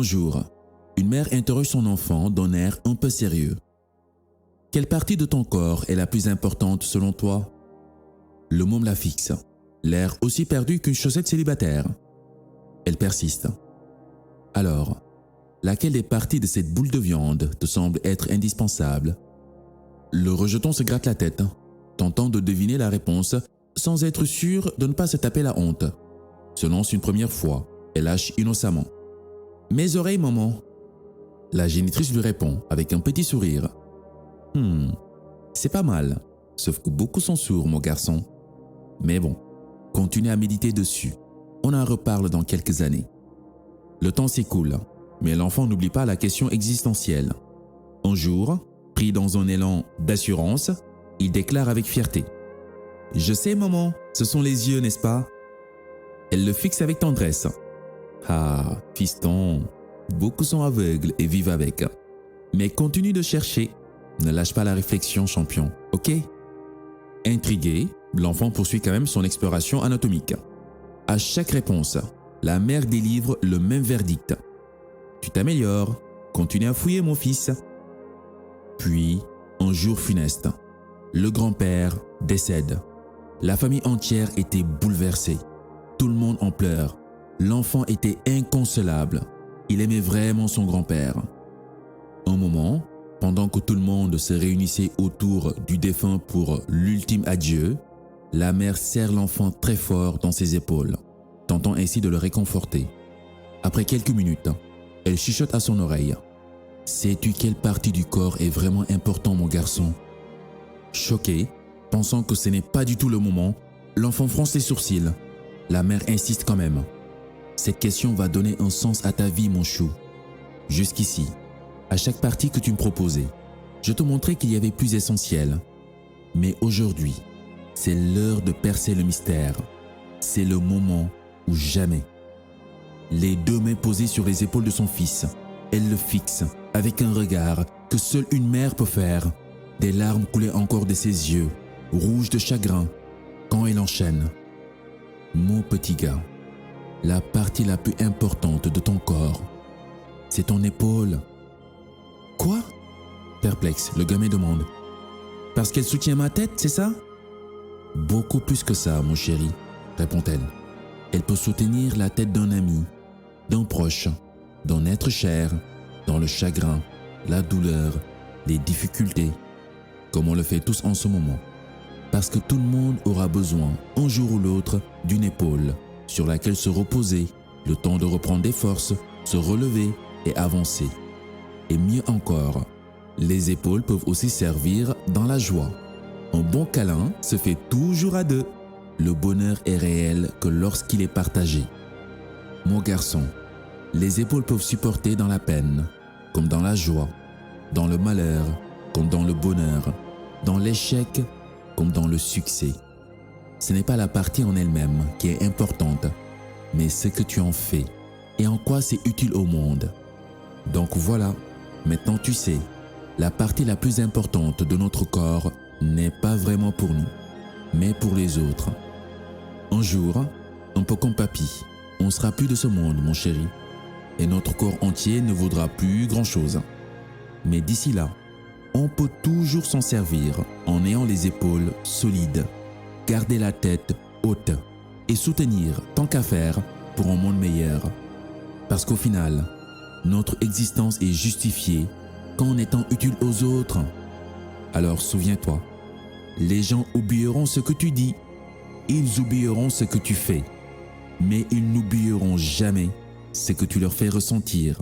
jour, une mère interroge son enfant d'un air un peu sérieux. « Quelle partie de ton corps est la plus importante selon toi ?» Le môme la fixe, l'air aussi perdu qu'une chaussette célibataire. Elle persiste. « Alors, laquelle des parties de cette boule de viande te semble être indispensable ?» Le rejeton se gratte la tête, tentant de deviner la réponse sans être sûr de ne pas se taper la honte. Se lance une première fois et lâche innocemment. « Mes oreilles, maman !» La génitrice lui répond avec un petit sourire. « C'est pas mal, sauf que beaucoup sont sourds, mon garçon. Mais bon, continue à méditer dessus. On en reparle dans quelques années. » Le temps s'écoule, mais l'enfant n'oublie pas la question existentielle. Un jour, pris dans un élan d'assurance, il déclare avec fierté. « Je sais, maman, ce sont les yeux, n'est-ce pas ?» Elle le fixe avec tendresse. « Ah, fiston, beaucoup sont aveugles et vivent avec. Mais continue de chercher. Ne lâche pas la réflexion, champion, ok ?» Intrigué, l'enfant poursuit quand même son exploration anatomique. À chaque réponse, la mère délivre le même verdict. « Tu t'améliores, continue à fouiller, mon fils. » Puis, un jour funeste, le grand-père décède. La famille entière était bouleversée. Tout le monde en pleure. L'enfant était inconsolable. Il aimait vraiment son grand-père. Un moment, pendant que tout le monde se réunissait autour du défunt pour l'ultime adieu, la mère serre l'enfant très fort dans ses épaules, tentant ainsi de le réconforter. Après quelques minutes, elle chuchote à son oreille. « Sais-tu quelle partie du corps est vraiment importante, mon garçon ?» Choqué, pensant que ce n'est pas du tout le moment, l'enfant fronce les sourcils. La mère insiste quand même. « Cette question va donner un sens à ta vie, mon chou. Jusqu'ici, à chaque partie que tu me proposais, je te montrais qu'il y avait plus essentiel. Mais aujourd'hui, c'est l'heure de percer le mystère. C'est le moment ou jamais. » Les deux mains posées sur les épaules de son fils, elle le fixe avec un regard que seule une mère peut faire. Des larmes coulaient encore de ses yeux, rouges de chagrin, quand elle enchaîne. « Mon petit gars, la partie la plus importante de ton corps, c'est ton épaule. » « Quoi ?» Perplexe, le gamin demande. « Parce qu'elle soutient ma tête, c'est ça ?»« Beaucoup plus que ça, mon chéri, » répond-elle. « Elle peut soutenir la tête d'un ami, d'un proche, d'un être cher, dans le chagrin, la douleur, les difficultés, comme on le fait tous en ce moment. Parce que tout le monde aura besoin, un jour ou l'autre, d'une épaule sur laquelle se reposer, le temps de reprendre des forces, se relever et avancer. Et mieux encore, les épaules peuvent aussi servir dans la joie. Un bon câlin se fait toujours à deux. Le bonheur est réel que lorsqu'il est partagé. Mon garçon, les épaules peuvent supporter dans la peine, comme dans la joie, dans le malheur, comme dans le bonheur, dans l'échec, comme dans le succès. Ce n'est pas la partie en elle-même qui est importante, mais ce que tu en fais et en quoi c'est utile au monde. Donc voilà, maintenant tu sais, la partie la plus importante de notre corps n'est pas vraiment pour nous, mais pour les autres. Un jour, un peu comme papy, on sera plus de ce monde, mon chéri, et notre corps entier ne vaudra plus grand-chose. Mais d'ici là, on peut toujours s'en servir en ayant les épaules solides, garder la tête haute et soutenir tant qu'à faire pour un monde meilleur. Parce qu'au final, notre existence est justifiée qu'en étant utile aux autres. Alors souviens-toi, les gens oublieront ce que tu dis, ils oublieront ce que tu fais, mais ils n'oublieront jamais ce que tu leur fais ressentir.